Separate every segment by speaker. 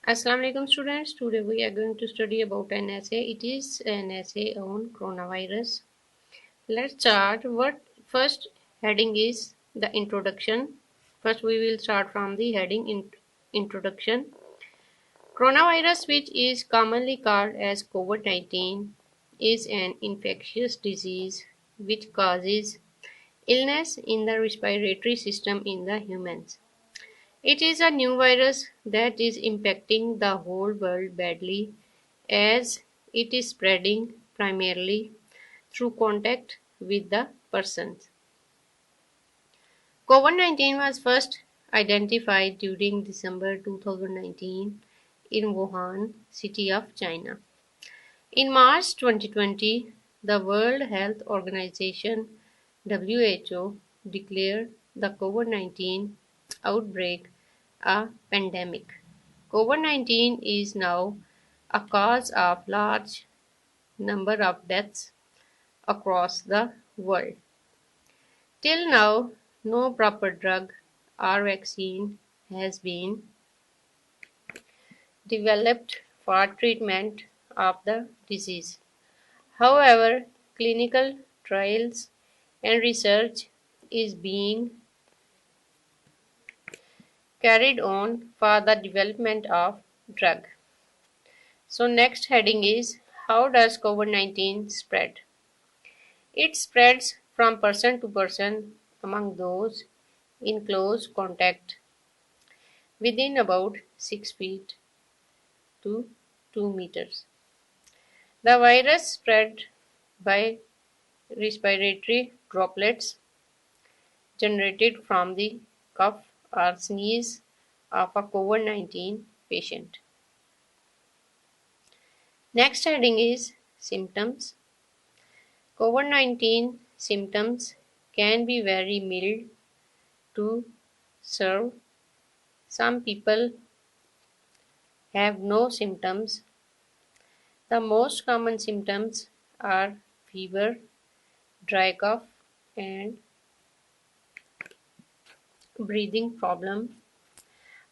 Speaker 1: Assalamu alaikum students. Today we are going to study about an essay. It is an essay on coronavirus. Let's start. What first heading is the introduction. First we will start from the heading introduction. Coronavirus, which is commonly called as COVID-19, is an infectious disease which causes illness in the respiratory system in the humans. It is a new virus that is impacting the whole world badly as it is spreading primarily through contact with the persons. COVID-19 was first identified during December 2019 in Wuhan, city of China. In March 2020, the World Health Organization (WHO) declared the COVID-19 outbreak a pandemic. COVID-19 is now a cause of large number of deaths across the world. Till now, no proper drug or vaccine has been developed for treatment of the disease. However, clinical trials and research is being carried on for the development of drug. So next heading is how does COVID-19 spread? It spreads from person to person among those in close contact within about 6 feet to 2 meters. The virus spread by respiratory droplets generated from the cough or sneeze of a COVID-19 patient. Next heading is symptoms. COVID-19 symptoms can be very mild to serve. Some people have no symptoms. The most common symptoms are fever, dry cough, and breathing problem.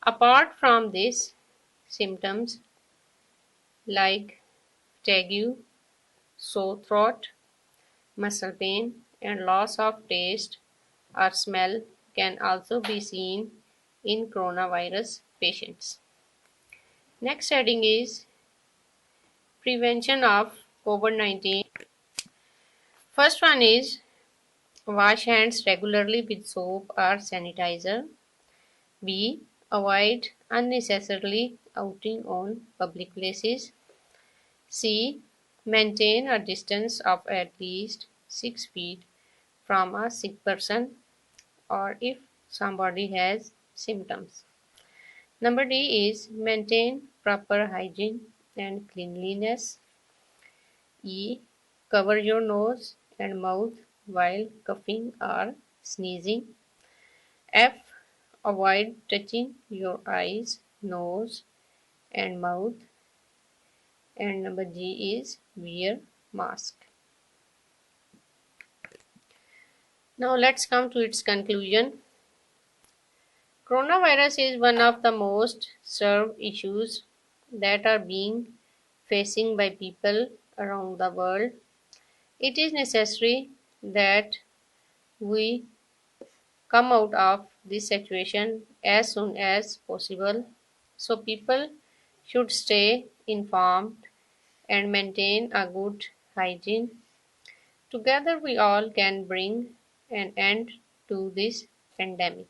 Speaker 1: Apart from these symptoms like fatigue, sore throat, muscle pain, and loss of taste or smell can also be seen in coronavirus patients. Next heading is prevention of COVID-19. First one is wash hands regularly with soap or sanitizer. B. Avoid unnecessarily outing on public places. C. Maintain a distance of at least 6 feet from a sick person or if somebody has symptoms. Number D is maintain proper hygiene and cleanliness. E. Cover your nose and mouth while coughing or sneezing. F. Avoid touching your eyes, nose, and mouth. And number G is wear mask. Now let's come to its conclusion. Coronavirus is one of the most served issues that are being facing by people around the world. It is necessary that we come out of this situation as soon as possible. So people should stay informed and maintain a good hygiene. Together we all can bring an end to this pandemic.